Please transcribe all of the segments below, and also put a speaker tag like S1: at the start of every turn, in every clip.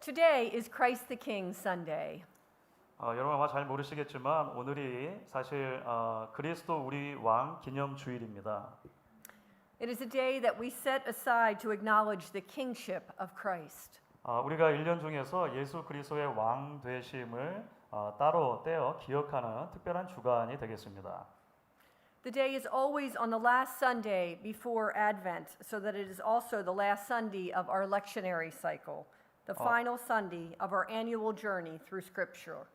S1: Today is Christ the King Sunday.
S2: 여러분 아마 잘 모르시겠지만 오늘이 사실 그리스도 우리 왕 기념 주일입니다.
S1: It is a day that we set aside to acknowledge the kingship of Christ.
S2: 우리가 1년 중에서 예수 그리스도의 왕 되심을 따로 떼어 기억하는 특별한 주간이 되겠습니다.
S1: The day is always on the last Sunday before Advent, so that it is also the last Sunday of our lectionary cycle, the final Sunday of our annual journey through Scripture.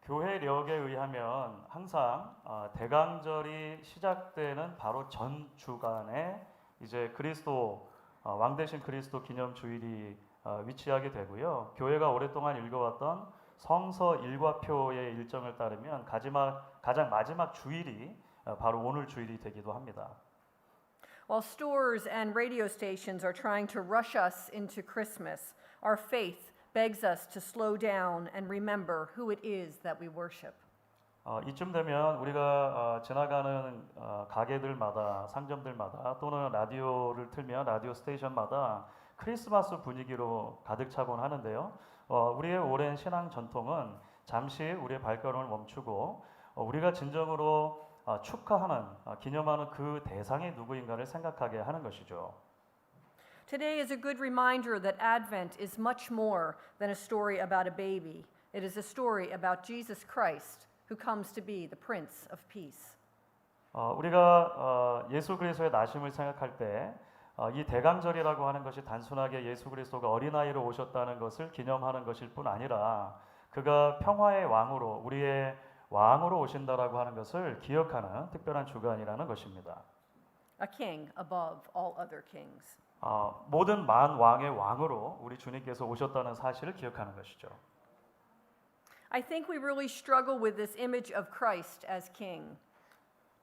S2: 교회력에 의하면 항상 대강절이 시작되는 바로 전 주간에 이제 그리스도 왕 되신 그리스도 기념 주일이 위치하게 되고요. 교회가 오랫동안 읽어왔던 성서 일과표의 일정을 따르면 가장 마지막 주일이 바로 오늘 주일이 되기도 합니다.
S1: While stores and radio stations are trying to rush us into Christmas, our faith begs us to slow down and remember who it is that we worship.
S2: 이쯤 되면 우리가 지나가는 가게들마다 상점들마다 또는 라디오를 틀면 라디오 스테이션마다 크리스마스 분위기로 가득 차곤 하는데요. 우리의 오랜 신앙 전통은 잠시 우리의 발걸음을 멈추고 우리가 진정으로 축하하는 기념하는 그 대상이 누구인가를 생각하게 하는 것이죠.
S1: Today is a good reminder that Advent is much more than a story about a baby. It is a story about Jesus Christ, who comes to be the Prince of Peace.
S2: 우리가 예수 그리스도의 나심을 생각할 때 이 대강절이라고 하는 것이 단순하게 예수 그리스도가 어린아이로 오셨다는 것을 기념하는 것일 뿐 아니라 그가 평화의 왕으로 우리의 왕으로 오신다라고 하는 것을 기억하는 특별한 주간이라는 것입니다.
S1: A king above all other kings.
S2: 모든 만 왕의 왕으로 우리 주님께서 오셨다는 사실을 기억하는 것이죠.
S1: I think we really struggle with this image of Christ as king.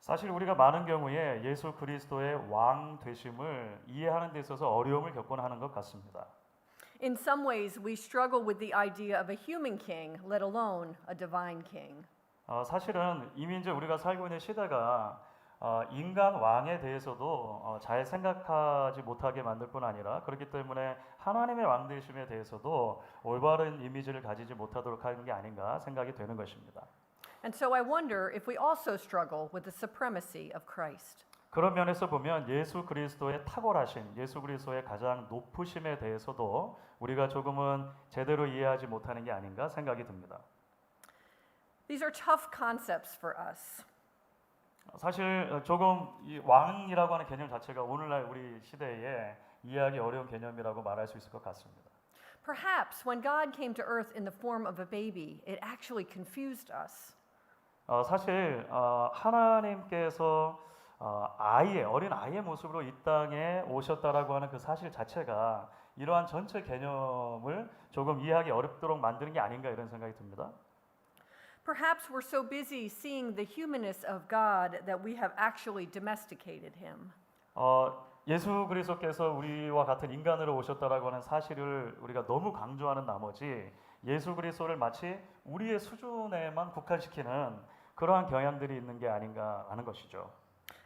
S2: 사실 우리가 많은 경우에 예수 그리스도의 왕 되심을 이해하는 데 있어서 어려움을 겪곤 하는 것 같습니다.
S1: In some ways, we struggle with the idea of a human king, let alone a divine king.
S2: 사실은 이미 이제 우리가 살고 있는 시대가 인간 왕에 대해서도 잘 생각하지 못하게 만들 뿐 아니라 그렇기 때문에 하나님의 왕 되심에 대해서도 올바른 이미지를 가지지 못하도록 하는 게 아닌가 생각이 되는 것입니다.
S1: And so I wonder if we also struggle with the supremacy of Christ.
S2: 그런 면에서 보면 예수 그리스도의 탁월하신 예수 그리스도의 가장 높으심에 대해서도 우리가 조금은 제대로 이해하지 못하는 게 아닌가 생각이 듭니다.
S1: These are tough concepts for us.
S2: 사실 조금 이 왕이라고 하는 개념 자체가 오늘날 우리 시대에 이해하기 어려운 개념이라고 말할 수 있을 것 같습니다.
S1: Perhaps when God came to earth in the form of a baby, it actually confused us.
S2: 사실 하나님께서 어린 아이의 모습으로 이 땅에 오셨다라고 하는 그 사실 자체가 이러한 전체 개념을 조금 이해하기 어렵도록 만드는 게 아닌가 이런 생각이 듭니다.
S1: Perhaps we're so busy seeing the humanness of God that we have actually domesticated him.
S2: 예수 그리스도께서 우리와 같은 인간으로 오셨다라고 하는 사실을 우리가 너무 강조하는 나머지 예수 그리스도를 마치 우리의 수준에만 국한시키는 그러한 경향들이 있는 게 아닌가 하는 것이죠.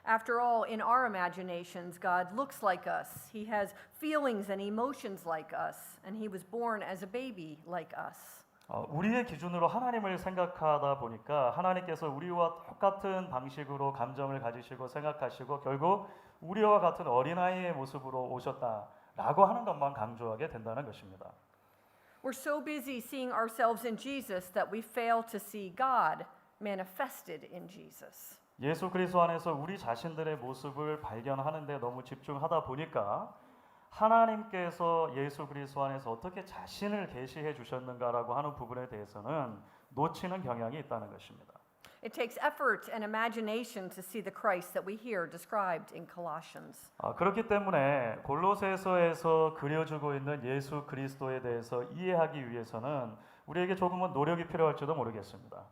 S1: After all, in our imaginations, God looks like us. He has feelings and emotions like us, and he was born as a baby like us.
S2: 우리의 기준으로 하나님을 생각하다 보니까 하나님께서 우리와 똑같은 방식으로 감정을 가지시고 생각하시고 결국 우리와 같은 어린아이의 모습으로 오셨다라고 하는 것만 강조하게 된다는 것입니다.
S1: We're so busy seeing ourselves in Jesus that we fail to see God manifested in Jesus.
S2: 예수 그리스도 안에서 우리 자신들의 모습을 발견하는 데 너무 집중하다 보니까 하나님께서 예수 그리스도 안에서 어떻게 자신을 계시해 주셨는가라고 하는 부분에 대해서는 놓치는 경향이 있다는 것입니다.
S1: It takes effort and imagination to see the Christ that we hear described in Colossians.
S2: 그렇기 때문에 골로새서에서 그려주고 있는 예수 그리스도에 대해서 이해하기 위해서는 우리에게 조금은 노력이 필요할지도 모르겠습니다.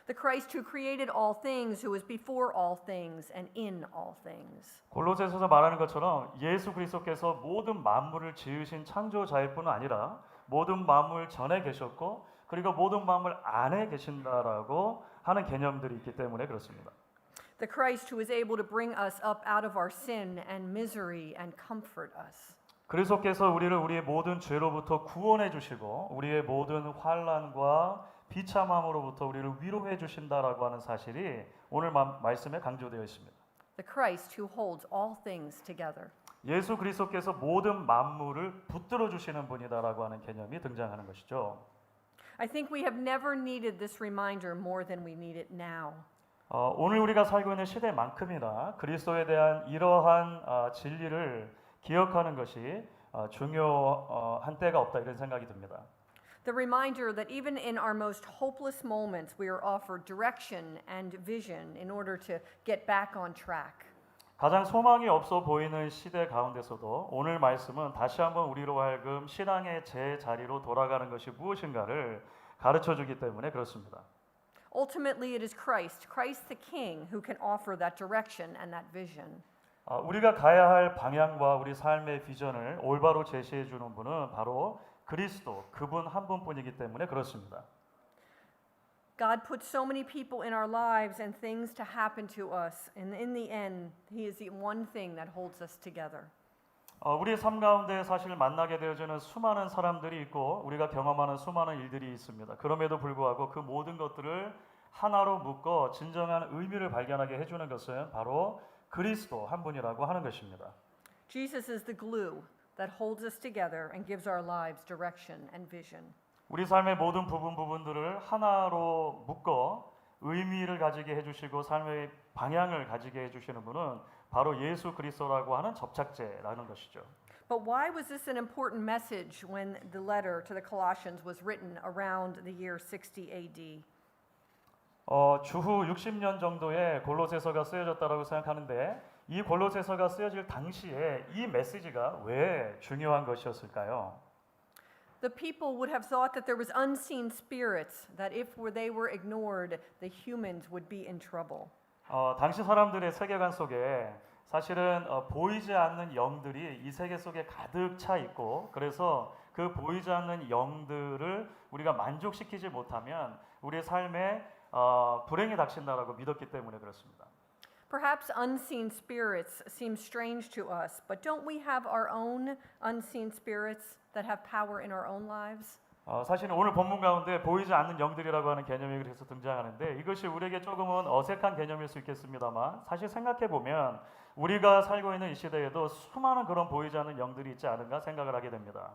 S1: The Christ who created all things, who is before all things and in all things.
S2: 골로새서에서 말하는 것처럼 예수 그리스도께서 모든 만물을 지으신 창조자일 뿐 아니라 모든 만물 전에 계셨고 그리고 모든 만물 안에 계신다라고 하는 개념들이 있기 때문에 그렇습니다.
S1: The Christ who is able to bring us up out of our sin and misery and comfort us.
S2: 그리스도께서 우리를 우리의 모든 죄로부터 구원해 주시고 우리의 모든 환난과 비참함으로부터 우리를 위로해 주신다라고 하는 사실이 오늘 말씀에 강조되어 있습니다.
S1: The Christ who holds all things together.
S2: 예수 그리스도께서 모든 만물을 붙들어 주시는 분이다라고 하는 개념이 등장하는 것이죠.
S1: I think we have never needed this reminder more than we need it now.
S2: 오늘 우리가 살고 있는 시대만큼이나 그리스도에 대한 이러한 진리를 기억하는 것이 중요한 때가 없다 이런 생각이 듭니다.
S1: The reminder that even in our most hopeless moments, we are offered direction and vision in order to get back on track.
S2: 가장 소망이 없어 보이는 시대 가운데서도 오늘 말씀은 다시 한번 우리로 하여금 신앙의 제자리로 돌아가는 것이 무엇인가를 가르쳐 주기 때문에 그렇습니다.
S1: Ultimately, it is Christ, Christ the King, who can offer that direction and that vision.
S2: 우리가 가야 할 방향과 우리 삶의 비전을 올바로 제시해 주는 분은 바로 그리스도 그분 한 분뿐이기 때문에 그렇습니다.
S1: God put so many people in our lives and things to happen to us, and in the end, He is the one thing that holds us together.
S2: 우리의 삶 가운데 사실 만나게 되어지는 수많은 사람들이 있고 우리가 경험하는 수많은 일들이 있습니다. 그럼에도 불구하고 그 모든 것들을 하나로 묶어 진정한 의미를 발견하게 해주는 것은 바로 그리스도 한 분이라고 하는 것입니다.
S1: Jesus is the glue that holds us together and gives our lives direction and vision.
S2: 우리 삶의 모든 부분들을 하나로 묶어 의미를 가지게 해주시고 삶의 방향을 가지게 해주시는 분은 바로 예수 그리스도라고 하는 접착제라는 것이죠.
S1: But why was this an important message when the letter to the Colossians was written around the year 60 AD?
S2: 주후 60년 정도에 골로새서가 쓰여졌다라고 생각하는데 이 골로새서가 쓰여질 당시에 이 메시지가 왜 중요한 것이었을까요?
S1: The people would have thought that there was unseen spirits, that if they were ignored, the humans would be in trouble.
S2: 당시 사람들의 세계관 속에 사실은 보이지 않는 영들이 이 세계 속에 가득 차 있고 그래서 그 보이지 않는 영들을 우리가 만족시키지 못하면 우리의 삶에 불행이 닥친다라고 믿었기 때문에 그렇습니다.
S1: Perhaps unseen spirits seem strange to us, but don't we have our own unseen spirits that have power in our own lives?
S2: 사실은 오늘 본문 가운데 보이지 않는 영들이라고 하는 개념이 그래서 등장하는데 이것이 우리에게 조금은 어색한 개념일 수 있겠습니다만 사실 생각해 보면 우리가 살고 있는 이 시대에도 수많은 그런 보이지 않는 영들이 있지 않은가 생각을 하게 됩니다.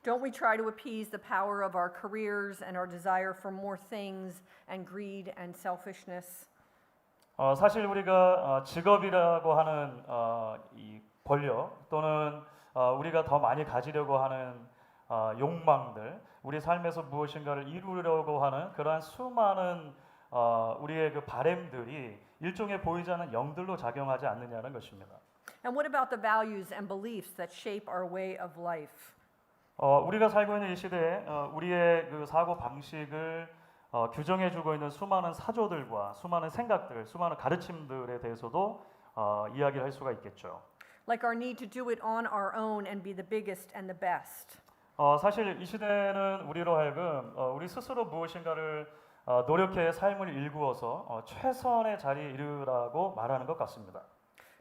S1: Don't we try to appease the power of our careers and our desire for more things and greed and selfishness?
S2: 사실 우리가 직업이라고 하는 이 권력 또는 우리가 더 많이 가지려고 하는 욕망들, 우리 삶에서 무엇인가를 이루려고 하는 그러한 수많은 우리의 그 바램들이 일종의 보이지 않는 영들로 작용하지 않느냐는 것입니다.
S1: And what about the values and beliefs that shape our way of life?
S2: 우리가 살고 있는 이 시대에 우리의 그 사고 방식을 규정해주고 있는 수많은 사조들과 수많은 생각들, 수많은 가르침들에 대해서도 이야기를 할 수가 있겠죠.
S1: Like our need to do it on our own and be the biggest and the best.
S2: 사실 이 시대는 우리로 하여금 우리 스스로 무엇인가를 노력해 삶을 일구어서 최선의 자리에 이르라고 말하는 것 같습니다.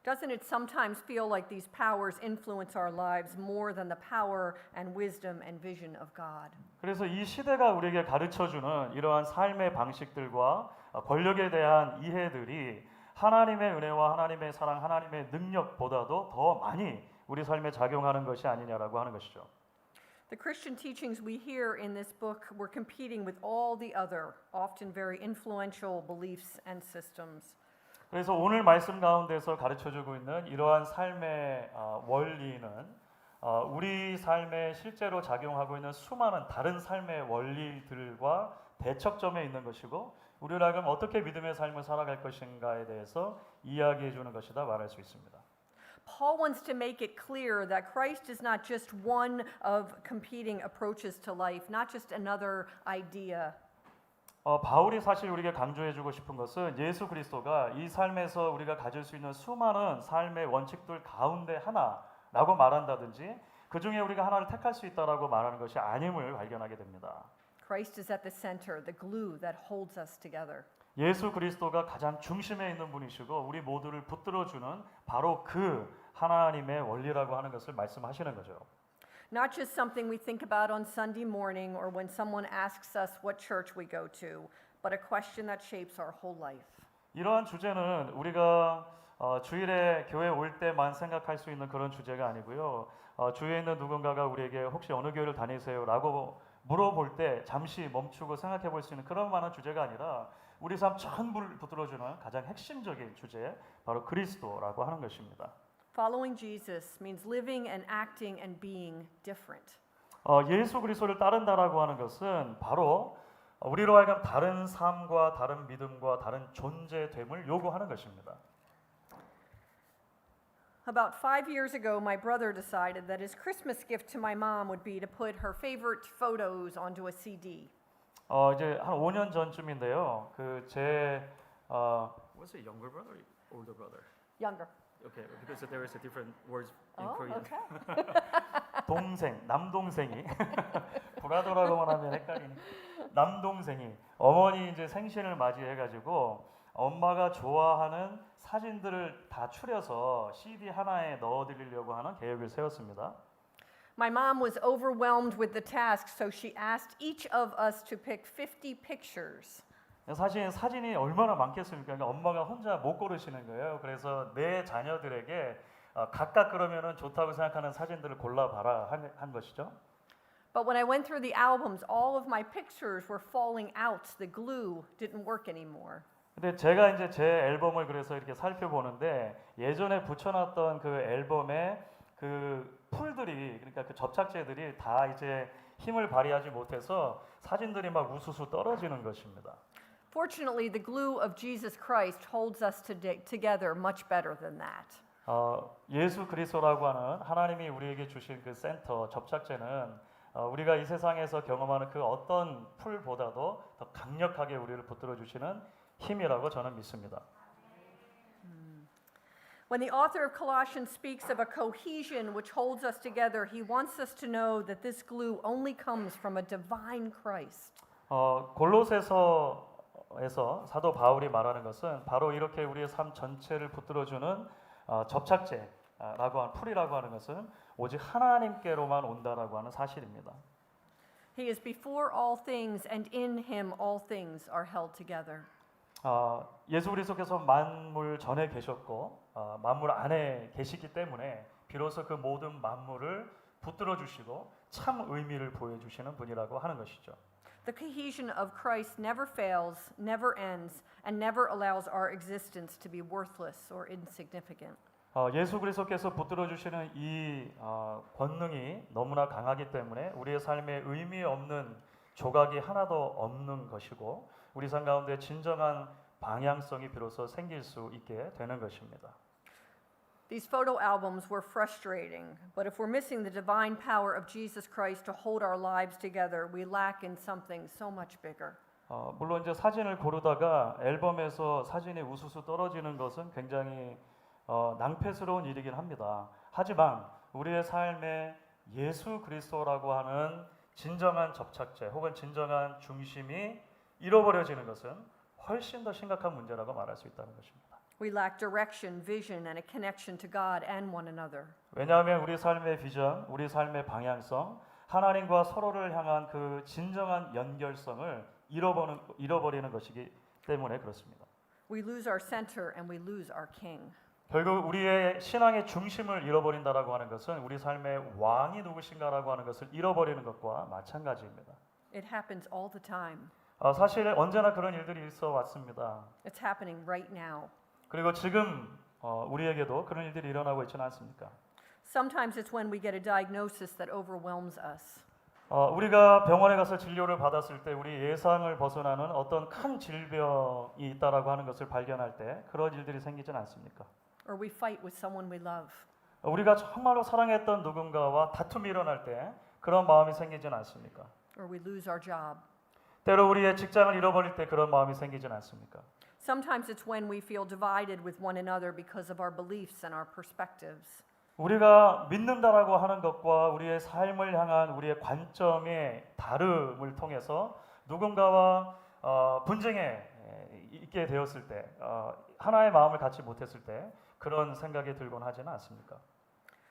S1: Doesn't it sometimes feel like these powers influence our lives more than the power and wisdom and vision of God?
S2: 그래서 이 시대가 우리에게 가르쳐주는 이러한 삶의 방식들과 권력에 대한 이해들이 하나님의 은혜와 하나님의 사랑, 하나님의 능력보다도 더 많이 우리 삶에 작용하는 것이 아니냐라고 하는 것이죠.
S1: The Christian teachings we hear in this book were competing with all the other, often very influential beliefs and systems.
S2: 그래서 오늘 말씀 가운데서 가르쳐주고 있는 이러한 삶의 원리는 우리 삶에 실제로 작용하고 있는 수많은 다른 삶의 원리들과 대척점에 있는 것이고 우리로 하여금 어떻게 믿음의 삶을 살아갈 것인가에 대해서 이야기해 주는 것이다 말할 수 있습니다.
S1: Paul wants to make it clear that Christ is not just one of competing approaches to life, not just another idea.
S2: 바울이 사실 우리에게 강조해주고 싶은 것은 예수 그리스도가 이 삶에서 우리가 가질 수 있는 수많은 삶의 원칙들 가운데 하나라고 말한다든지 그 중에 우리가 하나를 택할 수 있다라고 말하는 것이 아님을 발견하게 됩니다.
S1: Christ is at the center, the glue that holds us together.
S2: 예수 그리스도가 가장 중심에 있는 분이시고 우리 모두를 붙들어주는 바로 그 하나님의 원리라고 하는 것을 말씀하시는 거죠.
S1: Not just something we think about on Sunday morning or when someone asks us what church we go to, but a question that shapes our whole life.
S2: 이러한 주제는 우리가 주일에 교회 올 때만 생각할 수 있는 그런 주제가 아니고요. 주위에 있는 누군가가 우리에게 혹시 어느 교회를 다니세요라고 물어볼 때 잠시 멈추고 생각해 볼 수 있는 그런 만한 주제가 아니라 우리 삶 전부를 붙들어주는 가장 핵심적인 주제, 바로 그리스도라고 하는 것입니다.
S1: Following Jesus means living and acting and being different.
S2: 예수 그리스도를 따른다라고 하는 것은 바로 우리로 하여금 다른 삶과 다른 믿음과 다른 존재됨을 요구하는 것입니다.
S1: About 5 years ago, my brother decided that his Christmas gift to my mom would be to put her favorite photos onto a CD.
S2: 이제 한 5년 전쯤인데요. Was it younger brother or older brother?
S1: Younger.
S2: Okay, because there is a different words in
S1: Oh,
S2: Korean.
S1: okay.
S2: 동생, 남동생이 브라더라고만 하면 헷갈리니 남동생이 어머니 이제 생신을 맞이해 가지고 엄마가 좋아하는 사진들을 다 추려서 CD 하나에 넣어 드리려고 하는 계획을 세웠습니다.
S1: My mom was overwhelmed with the task, so she asked each of us to pick 50 pictures.
S2: 사실 사진이 얼마나 많겠습니까? 그러니까 엄마가 혼자 못 고르시는 거예요. 그래서 내 자녀들에게 각각 그러면은 좋다고 생각하는 사진들을 골라봐라 한 것이죠.
S1: But when I went through the albums, all of my pictures were falling out. The glue didn't work anymore.
S2: 근데 제가 이제 제 앨범을 그래서 이렇게 살펴보는데 예전에 붙여놨던 그 앨범에 그 풀들이 그러니까 그 접착제들이 다 이제 힘을 발휘하지 못해서 사진들이 막 우수수 떨어지는 것입니다.
S1: Fortunately, the glue of Jesus Christ holds us together much better than that.
S2: 예수 그리스도라고 하는 하나님이 우리에게 주신 그 센터 접착제는 우리가 이 세상에서 경험하는 그 어떤 풀보다도 더 강력하게 우리를 붙들어 주시는 힘이라고 저는 믿습니다.
S1: When the author of Colossians speaks of a cohesion which holds us together, he wants us to know that this glue only comes from a divine Christ.
S2: 골로새서에서 사도 바울이 말하는 것은 바로 이렇게 우리의 삶 전체를 붙들어주는 접착제라고 하는 풀이라고 하는 것은 오직 하나님께로만 온다라고 하는 사실입니다.
S1: He is before all things, and in him all things are held together.
S2: 예수 그리스도께서 만물 전에 계셨고 만물 안에 계시기 때문에 비로소 그 모든 만물을 붙들어 주시고 참 의미를 보여주시는 분이라고 하는 것이죠.
S1: The cohesion of Christ never fails, never ends, and never allows our existence to be worthless or insignificant.
S2: 예수 그리스도께서 붙들어 주시는 이 권능이 너무나 강하기 때문에 우리의 삶에 의미 없는 조각이 하나도 없는 것이고 우리 삶 가운데 진정한 방향성이 비로소 생길 수 있게 되는 것입니다.
S1: These photo albums were frustrating, but if we're missing the divine power of Jesus Christ to hold our lives together, we lack in something so much bigger.
S2: 물론 이제 사진을 고르다가 앨범에서 사진이 우수수 떨어지는 것은 굉장히 낭패스러운 일이긴 합니다. 하지만 우리의 삶에 예수 그리스도라고 하는 진정한 접착제 혹은 진정한 중심이 잃어버려지는 것은 훨씬 더 심각한 문제라고 말할 수 있다는 것입니다.
S1: We lack direction, vision, and a connection to God and one another.
S2: 왜냐하면 우리 삶의 비전, 우리 삶의 방향성, 하나님과 서로를 향한 그 진정한 연결성을 잃어버리는 것이기 때문에 그렇습니다.
S1: We lose our center and we lose our king.
S2: 결국 우리의 신앙의 중심을 잃어버린다라고 하는 것은 우리 삶의 왕이 누구신가라고 하는 것을 잃어버리는 것과 마찬가지입니다.
S1: It happens all the time.
S2: 사실 언제나 그런 일들이 있어 왔습니다.
S1: It's happening right now.
S2: 그리고 지금 우리에게도 그런 일들이 일어나고 있지는 않습니까?
S1: Sometimes it's when we get a diagnosis that overwhelms us.
S2: 우리가 병원에 가서 진료를 받았을 때 우리 예상을 벗어나는 어떤 큰 질병이 있다라고 하는 것을 발견할 때 그런 일들이 생기진 않습니까?
S1: Or we fight with someone we love.
S2: 우리가 정말로 사랑했던 누군가와 다툼이 일어날 때 그런 마음이 생기진 않습니까?
S1: Or we lose our job.
S2: 때로 우리의 직장을 잃어버릴 때 그런 마음이 생기진 않습니까?
S1: Sometimes it's when we feel divided with one another because of our beliefs and our perspectives.
S2: 우리가 믿는다라고 하는 것과 우리의 삶을 향한 우리의 관점의 다름을 통해서 누군가와 분쟁에 있게 되었을 때 하나의 마음을 갖지 못했을 때 그런 생각이 들곤 하지는 않습니까?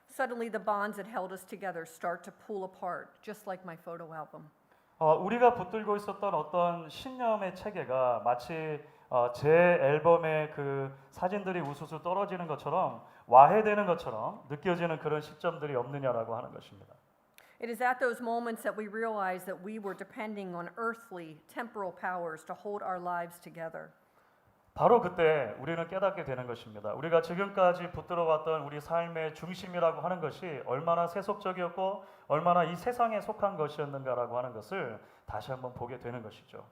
S1: Suddenly, the bonds that held us together start to pull apart, just like my photo album.
S2: 우리가 붙들고 있었던 어떤 신념의 체계가 마치 제 앨범의 그 사진들이 우수수 떨어지는 것처럼 와해되는 것처럼 느껴지는 그런 시점들이 없느냐라고 하는 것입니다.
S1: It is at those moments that we realize that we were depending on earthly, temporal powers to hold our lives together.
S2: 바로 그때 우리는 깨닫게 되는 것입니다. 우리가 지금까지 붙들어왔던 우리 삶의 중심이라고 하는 것이 얼마나 세속적이었고 얼마나 이 세상에 속한 것이었는가라고 하는 것을 다시 한번 보게 되는 것이죠.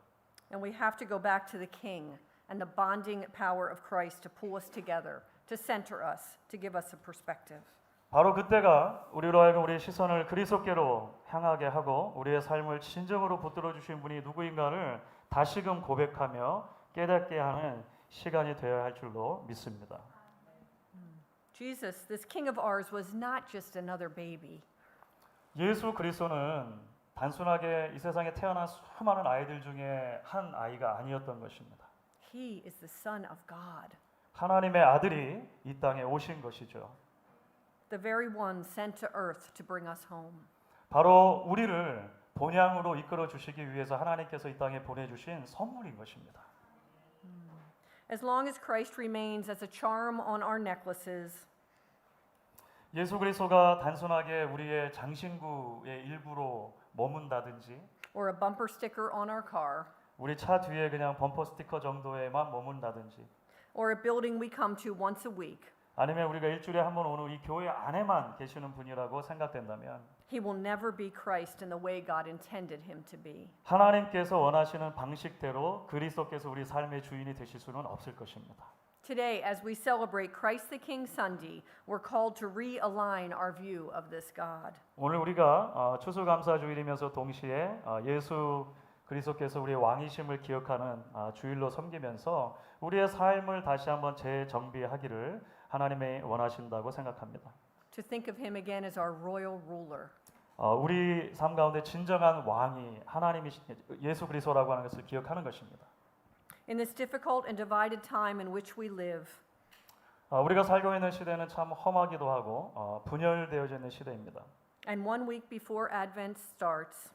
S1: And we have to go back to the King and the bonding power of Christ to pull us together, to center us, to give us a perspective.
S2: 바로 그때가 우리로 하여금 우리의 시선을 그리스도께로 향하게 하고 우리의 삶을 진정으로 붙들어 주신 분이 누구인가를 다시금 고백하며 깨닫게 하는 시간이 되어야 할 줄로 믿습니다.
S1: Jesus, this King of ours, was not just another baby.
S2: 예수 그리스도는 단순하게 이 세상에 태어난 수많은 아이들 중에 한 아이가 아니었던 것입니다.
S1: He is the Son of God,
S2: 하나님의 아들이 이 땅에 오신 것이죠.
S1: the very one sent to earth to bring us home.
S2: 바로 우리를 본향으로 이끌어 주시기 위해서 하나님께서 이 땅에 보내주신 선물인 것입니다.
S1: As long as Christ remains as a charm on our necklaces,
S2: 예수 그리스도가 단순하게 우리의 장신구의 일부로 머문다든지
S1: or a bumper sticker on our car,
S2: 우리 차 뒤에 그냥 범퍼 스티커 정도에만 머문다든지
S1: or a building we come to once a week,
S2: 아니면 우리가 일주일에 한 번 오는 이 교회 안에만 계시는 분이라고 생각된다면
S1: he will never be Christ in the way God intended him to be.
S2: 하나님께서 원하시는 방식대로 그리스도께서 우리 삶의 주인이 되실 수는 없을 것입니다.
S1: Today, as we celebrate Christ the King Sunday, we're called to realign our view of this God.
S2: 오늘 우리가 추수감사주일이면서 동시에 예수 그리스도께서 우리의 왕이심을 기억하는 주일로 섬기면서 우리의 삶을 다시 한번 재정비하기를 하나님이 원하신다고 생각합니다.
S1: To think of him again as our royal ruler.
S2: 우리 삶 가운데 진정한 왕이 하나님이 예수 그리스도라고 하는 것을 기억하는 것입니다.
S1: In this difficult and divided time in which we live,
S2: 우리가 살고 있는 시대는 참 험하기도 하고 분열되어져 있는 시대입니다.
S1: and 1 week before Advent starts,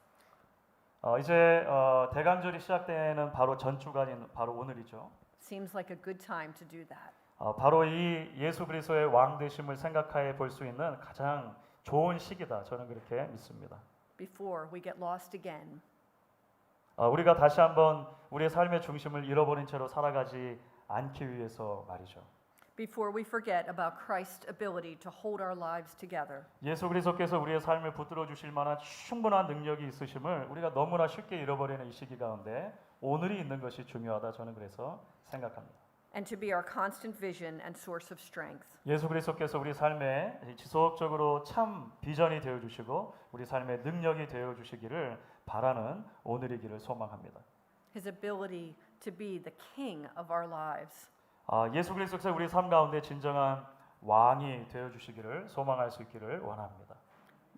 S2: 이제 대강절이 시작되는 바로 전주가 아닌 바로 오늘이죠.
S1: seems like a good time to do that.
S2: 바로 이 예수 그리스도의 왕 되심을 생각해 볼 수 있는 가장 좋은 시기다. 저는 그렇게 믿습니다.
S1: Before we get lost again.
S2: 우리가 다시 한번 우리의 삶의 중심을 잃어버린 채로 살아가지 않기 위해서 말이죠.
S1: Before we forget about Christ's ability to hold our lives together.
S2: 예수 그리스도께서 우리의 삶을 붙들어 주실 만한 충분한 능력이 있으심을 우리가 너무나 쉽게 잃어버리는 이 시기 가운데 오늘이 있는 것이 중요하다. 저는 그래서 생각합니다.
S1: And to be our constant vision and source of strength.
S2: 예수 그리스도께서 우리 삶에 지속적으로 참 비전이 되어 주시고 우리 삶의 능력이 되어 주시기를 바라는 오늘이기를 소망합니다.
S1: His ability to be the king of our lives.
S2: 예수 그리스도께서 우리 삶 가운데 진정한 왕이 되어 주시기를 소망할 수 있기를 원합니다.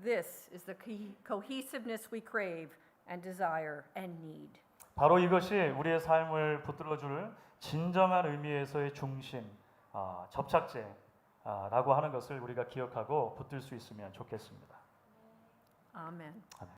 S1: This is the cohesiveness we crave and desire and need.
S2: 바로 이것이 우리의 삶을 붙들어 줄 진정한 의미에서의 중심, 접착제라고 하는 것을 우리가 기억하고 붙들 수 있으면 좋겠습니다.
S1: Amen.
S2: 아멘.